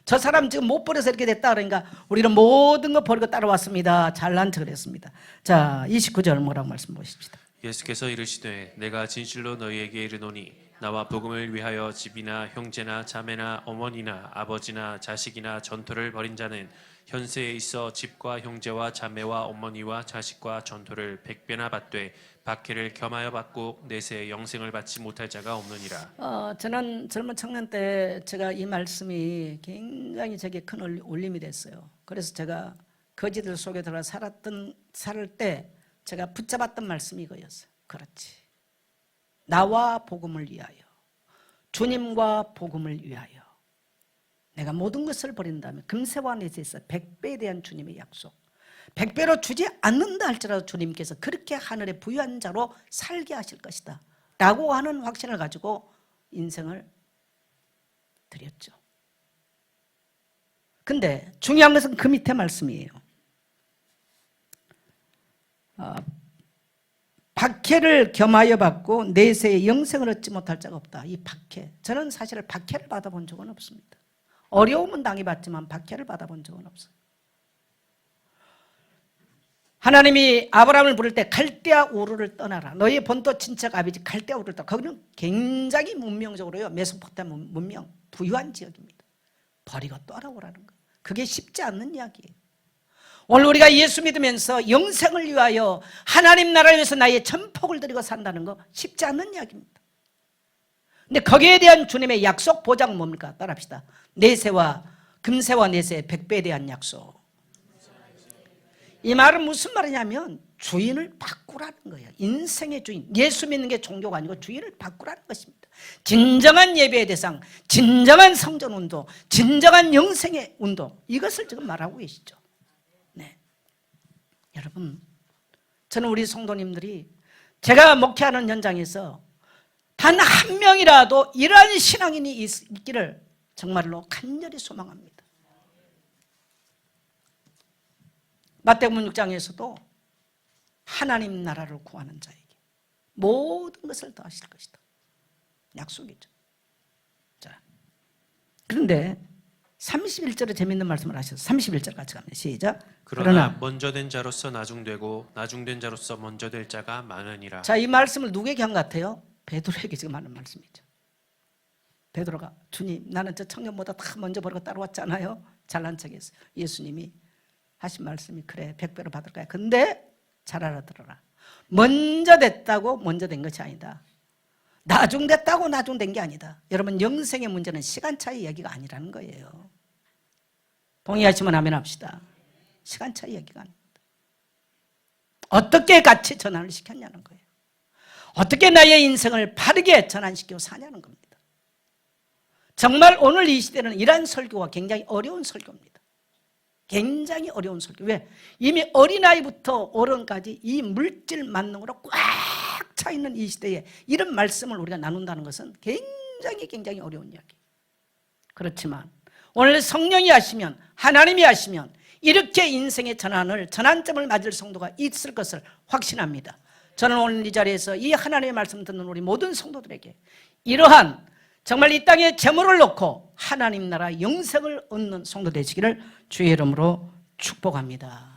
저 사람 지금 못 버려서 이렇게 됐다 그러니까 우리는 모든 것 버리고 따라왔습니다. 잘난 척을 했습니다. 자, 29절 뭐라고 말씀 보십시다. 예수께서 이르시되 내가 진실로 너희에게 이르노니 나와 복음을 위하여 집이나 형제나 자매나 어머니나 아버지나 자식이나 전토를 벌인 자는 현세에 있어 집과 형제와 자매와 어머니와 자식과 전토를 100배나 받되 박해를 겸하여 받고 내세에 영생을 받지 못할 자가 없느니라. 저는 젊은 청년 때 제가 이 말씀이 굉장히 제게 큰 울림이 됐어요. 그래서 제가 거지들 속에 들어 살을 때 제가 붙잡았던 말씀이 이거였어요. 그렇지. 나와 복음을 위하여, 주님과 복음을 위하여 내가 모든 것을 버린다면 금세와 내세에서 100배에 대한 주님의 약속, 100배로 주지 않는다 할지라도 주님께서 그렇게 하늘에 부유한 자로 살게 하실 것이다 라고 하는 확신을 가지고 인생을 드렸죠. 근데 중요한 것은 그 밑에 말씀이에요. 박해를 겸하여 받고 내세에 영생을 얻지 못할 자가 없다. 이 박해, 저는 사실 박해를 받아본 적은 없습니다. 어려움은 당해봤지만 박해를 받아본 적은 없어요. 하나님이 아브라함을 부를 때 갈대아 우르를 떠나라. 너의 본토 친척 아비집 갈대아 우르를 떠나. 거기는 굉장히 문명적으로요, 메소포타미아 문명 부유한 지역입니다. 버리고 떠나오라는 거예요. 그게 쉽지 않는 이야기예요. 오늘 우리가 예수 믿으면서 영생을 위하여 하나님 나라를 위해서 나의 전폭을 들이고 산다는 거 쉽지 않는 이야기입니다. 근데 거기에 대한 주님의 약속 보장은 뭡니까? 따라합시다. 내세와 금세와 내세 100배에 대한 약속. 이 말은 무슨 말이냐면 주인을 바꾸라는 거예요. 인생의 주인, 예수 믿는 게 종교가 아니고 주인을 바꾸라는 것입니다. 진정한 예배의 대상, 진정한 성전 운동, 진정한 영생의 운동, 이것을 지금 말하고 계시죠. 네, 여러분, 저는 우리 성도님들이 제가 목회하는 현장에서 단 한 명이라도 이러한 신앙인이 있기를 정말로 간절히 소망합니다. 마태복음 6장에서도 하나님 나라를 구하는 자에게 모든 것을 더하실 것이다. 약속이죠. 자, 그런데 31절에 재밌는 말씀을 하셔서 31절 같이 갑니다. 시작. 그러나 먼저 된 자로서 나중되고 나중된 자로서 먼저 될 자가 많으니라. 자, 이 말씀을 누구에게 한 것 같아요? 베드로에게 지금 하는 말씀이죠. 베드로가 주님, 나는 저 청년보다 다 먼저 버리고 따라왔잖아요. 잘난 척했어요. 예수님이 하신 말씀이 그래 100배로 받을 거야. 근데 잘 알아들어라. 먼저 됐다고 먼저 된 것이 아니다. 나중 됐다고 나중 된 게 아니다. 여러분, 영생의 문제는 시간 차이 얘기가 아니라는 거예요. 동의하시면 아멘 합시다. 시간차 얘기가 아닙니다. 어떻게 같이 전환을 시켰냐는 거예요. 어떻게 나의 인생을 바르게 전환시키고 사냐는 겁니다. 정말 오늘 이 시대는 이러한 설교가 굉장히 어려운 설교입니다. 굉장히 어려운 설교. 왜? 이미 어린아이부터 어른까지 이 물질 만능으로 꽉 차 있는 이 시대에 이런 말씀을 우리가 나눈다는 것은 굉장히 어려운 이야기. 그렇지만 오늘 성령이 하시면, 하나님이 하시면 이렇게 인생의 전환점을 맞을 성도가 있을 것을 확신합니다. 저는 오늘 이 자리에서 이 하나님의 말씀 듣는 우리 모든 성도들에게 이러한 정말 이 땅에 재물을 놓고 하나님 나라 영생을 얻는 성도 되시기를 주의 이름으로 축복합니다.